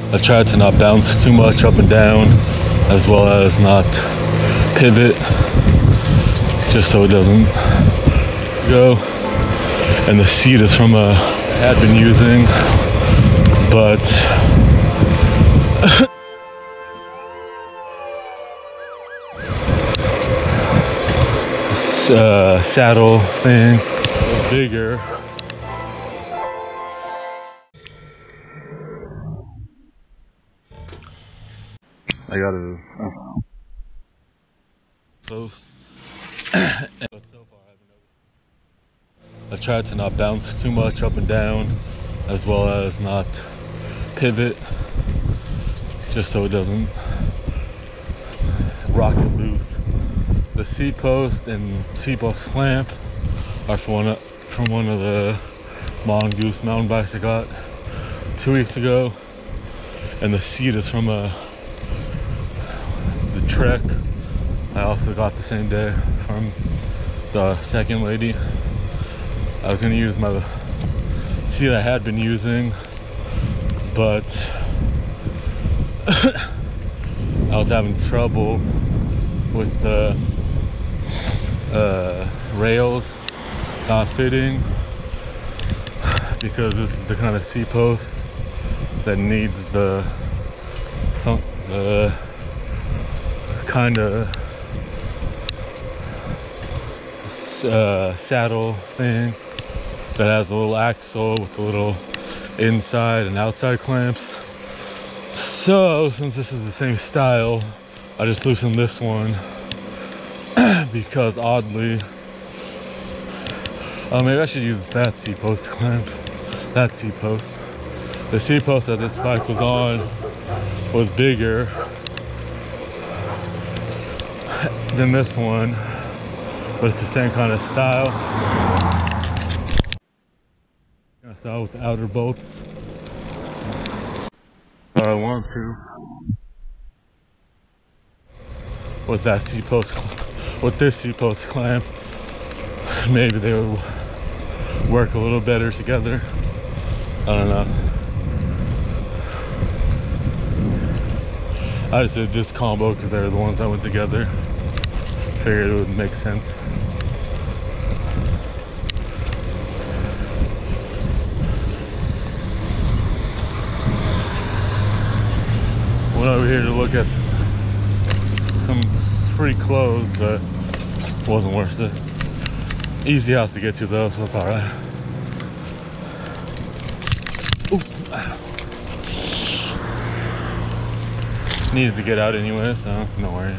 I tried to not bounce too much up and down, as well as not pivot, just so it doesn't go. And the seat is from a I had been using, but this saddle thing was bigger. I gotta close. But so far I haven't noticed. I tried to not bounce too much up and down, as well as not pivot, just so it doesn't rock it loose. The seat post and seat post clamp are from one of the Mongoose mountain bikes I got 2 weeks ago, and the seat is from the Trek I also got the same day from the second lady. I was gonna use my seat I had been using, but I was having trouble with the rails not fitting, because this is the kind of seat post that needs the kind of saddle thing that has a little axle with a little inside and outside clamps. So since this is the same style, I just loosened this one because oddly, oh, maybe I should use that seat post clamp. That seat post. The seat post that this bike was on was bigger than this one, but it's the same kind of style. Style with the outer bolts. I want to. With that seat post, with this seat post clamp, maybe they would work a little better together. I don't know. I just did this combo because they're the ones that went together. Figured it would make sense. Went over here to look at some free clothes, but it wasn't worth it. Easy house to get to though, so it's alright. Needed to get out anyway, so no worries.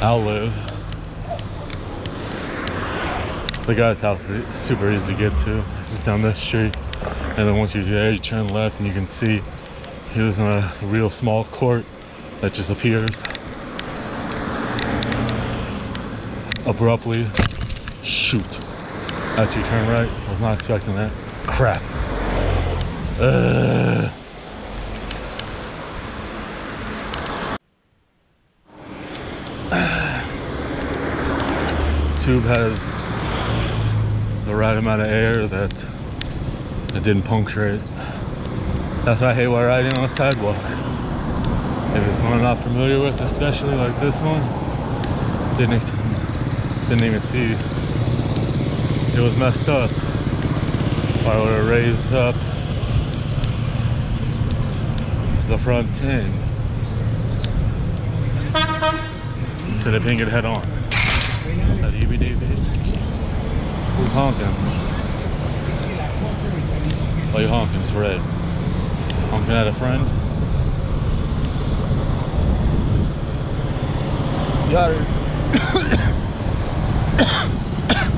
I'll live. The guy's house is super easy to get to. It's just down this street, and then once you're there, you turn left and you can see he lives in a real small court that just appears abruptly. Shoot. Actually, turn right. I was not expecting that. Crap. Tube has the right amount of air that it didn't puncture it. That's why I hate while riding on a sidewalk. If it's one I'm not familiar with, especially like this one, didn't even see it was messed up. I would have raised up the front end instead of hitting it head on. That EBDB. Who's honking? Oh, you're honking, it's red. Honking at a friend? Got her.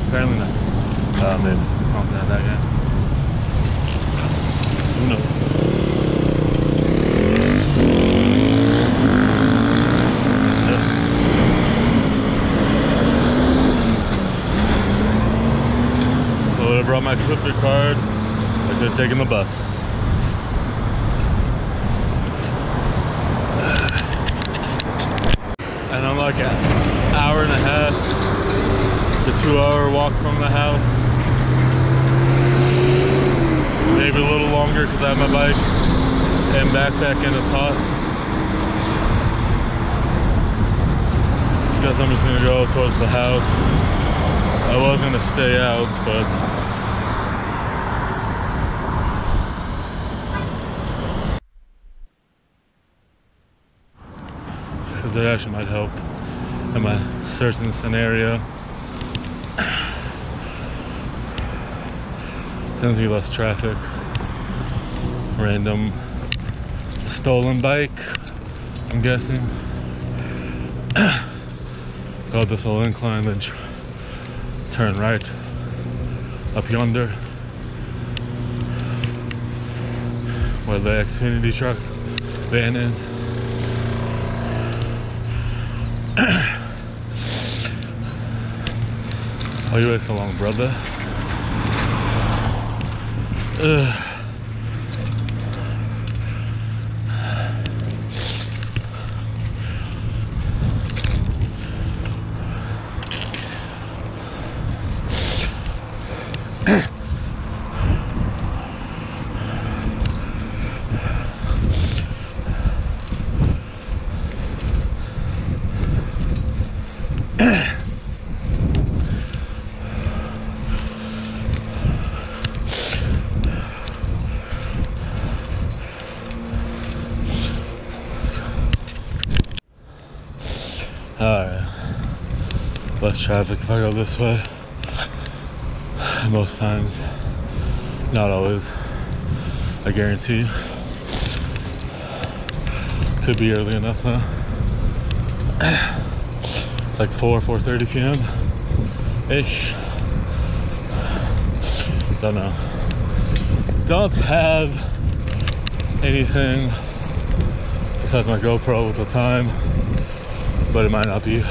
Apparently not. Maybe honking at that guy. Who knows? So I brought my Clipper card. I could have taken the bus. And I'm like an hour and a half to 2 hour walk from the house. Maybe a little longer because I have my bike and backpack and it's hot. Guess I'm just gonna go towards the house. I was gonna stay out, but because it actually might help in my certain scenario. Seems to be less traffic. Random stolen bike, I'm guessing. Go this little incline, then turn right up yonder where the Xfinity truck van is. Oh, you wait so long, brother. Ugh. Alright, less traffic if I go this way. Most times, not always, I guarantee. Could be early enough though. It's like 4:30 p.m. ish. Don't know. Don't have anything besides my GoPro with the time, but it might not be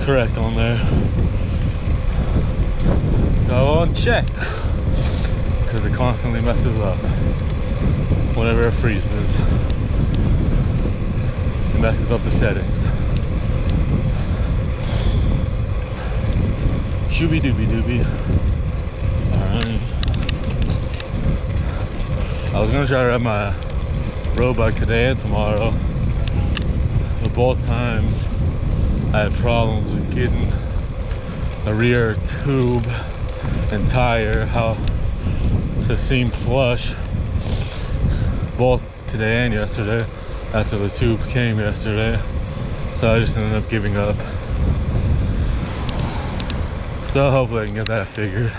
correct on there, so I won't check because it constantly messes up whenever it freezes. It messes up the settings. Shooby dooby dooby. Alright, I was gonna try to ride my road bike today and tomorrow, but both times I had problems with getting the rear tube and tire how to seam flush, both today and yesterday after the tube came yesterday, so I just ended up giving up. So hopefully I can get that figured.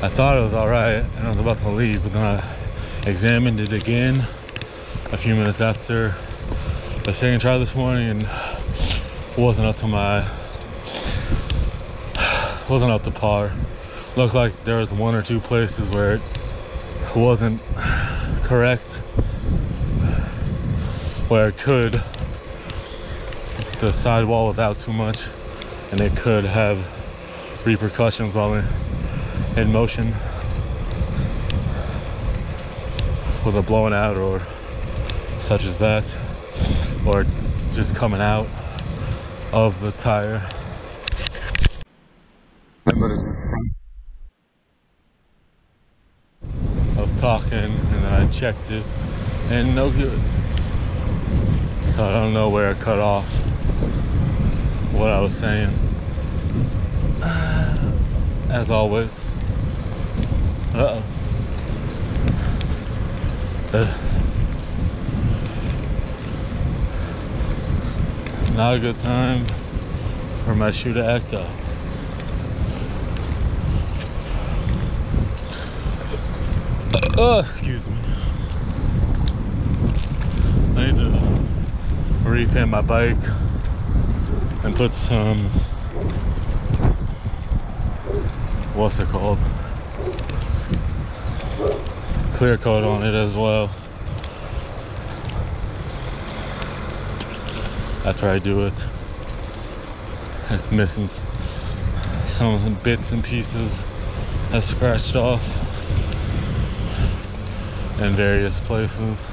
I thought it was alright and I was about to leave, but then I examined it again a few minutes after the second try this morning, and wasn't up to par. Looked like there was one or two places where it wasn't correct, where it could, the sidewall was out too much and it could have repercussions while in motion, with it blowing out or such as that, or just coming out of the tire. I was talking and then I checked it and no good, so I don't know where I cut off what I was saying. As always, not a good time for my shoe to act up. Oh, excuse me. I need to repaint my bike and put some, what's it called, clear coat on it as well after I do it. It's missing some of the bits and pieces have scratched off in various places,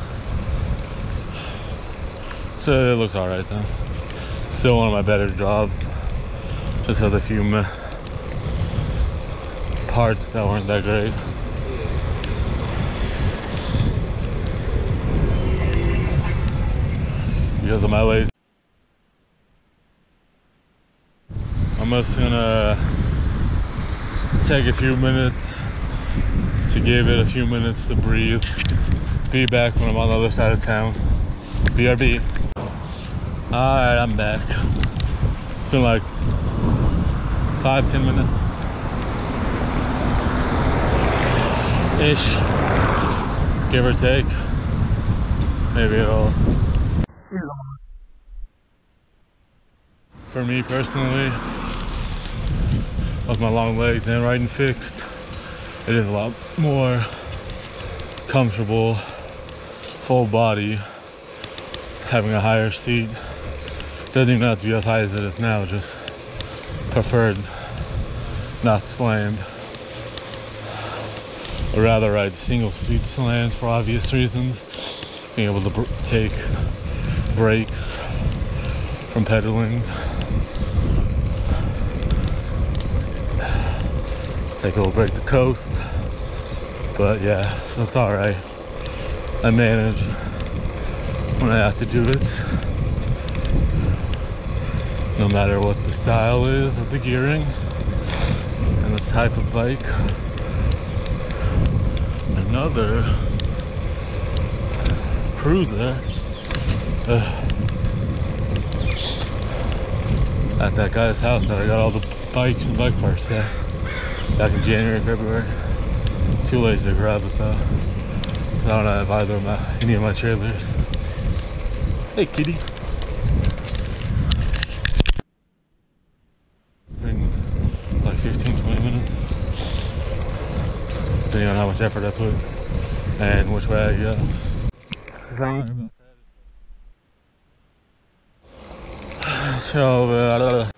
so it looks all right though. Still one of my better jobs, just has a few parts that weren't that great. because of my lazy. I'm just gonna take a few minutes to give it a few minutes to breathe. Be back when I'm on the other side of town. BRB. Alright, I'm back. It's been like 5-10 minutes ish, give or take. Maybe it'll. For me personally, with my long legs and riding fixed, it is a lot more comfortable, full body, having a higher seat. Doesn't even have to be as high as it is now, just preferred not slammed. I'd rather ride single seat slams for obvious reasons. Being able to take breaks from pedaling, take a little break to coast. But yeah, so it's alright. I manage when I have to do it, no matter what the style is of the gearing and the type of bike. Another cruiser at that guy's house that I got all the bikes and bike parts at back in January, February. Too lazy to grab it though, so I don't have either of any of my trailers. Hey kitty. It's been like 15-20 minutes, depending on how much effort I put and which way I go. So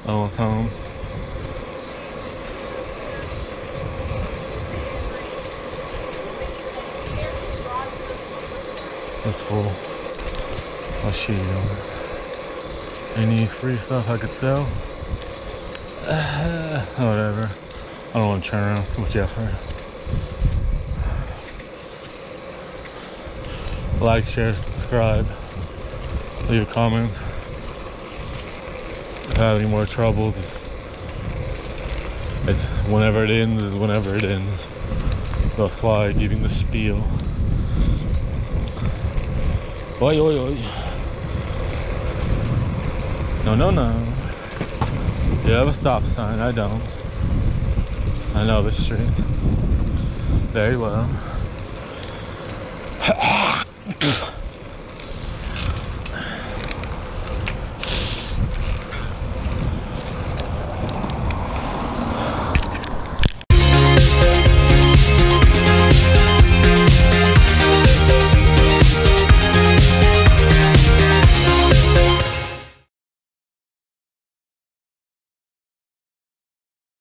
almost home. It's full. I'll shoot you. Any free stuff I could sell? Whatever. I don't want to turn around so much effort. Like, share, subscribe, leave a comment. If I have any more troubles, it's whenever it ends is whenever it ends. That's why I'm giving the spiel. Oi, oi, oi. No, no, no. You have a stop sign, I don't. I know the street very well.